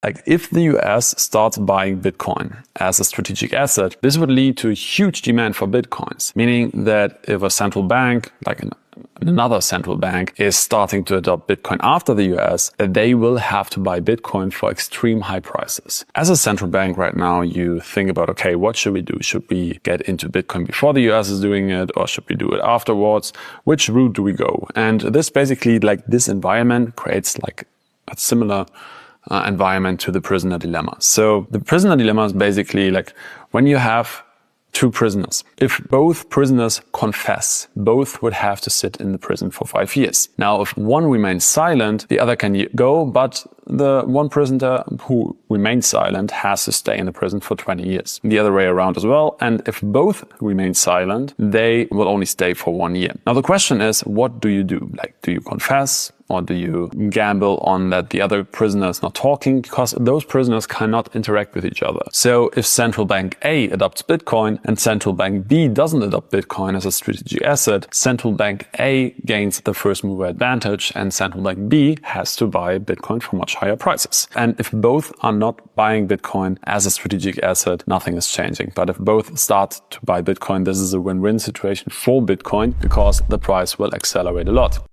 Like if the US starts buying Bitcoin as a strategic asset, this would lead to a huge demand for Bitcoins, meaning that if a central bank, like another central bank, is starting to adopt Bitcoin after the US, they will have to buy Bitcoin for extreme high prices. As a central bank right now, you think about, okay, what should we do? Should we get into Bitcoin before the US is doing it, or should we do it afterwards? Which route do we go? And this basically, like this environment creates like a similar environment to the prisoner dilemma. So the prisoner dilemma is basically like when you have two prisoners. If both prisoners confess, both would have to sit in the prison for 5 years. Now, if one remains silent, the other can go, but the one prisoner who remains silent has to stay in the prison for 20 years. The other way around as well. And if both remain silent, they will only stay for 1 year. Now, the question is, what do you do? Like, do you confess? Or do you gamble on that the other prisoner is not talking? Because those prisoners cannot interact with each other. So if central bank A adopts Bitcoin and central bank B doesn't adopt Bitcoin as a strategic asset, central bank A gains the first mover advantage and central bank B has to buy Bitcoin for much higher prices. And if both are not buying Bitcoin as a strategic asset, nothing is changing. But if both start to buy Bitcoin, this is a win-win situation for Bitcoin because the price will accelerate a lot.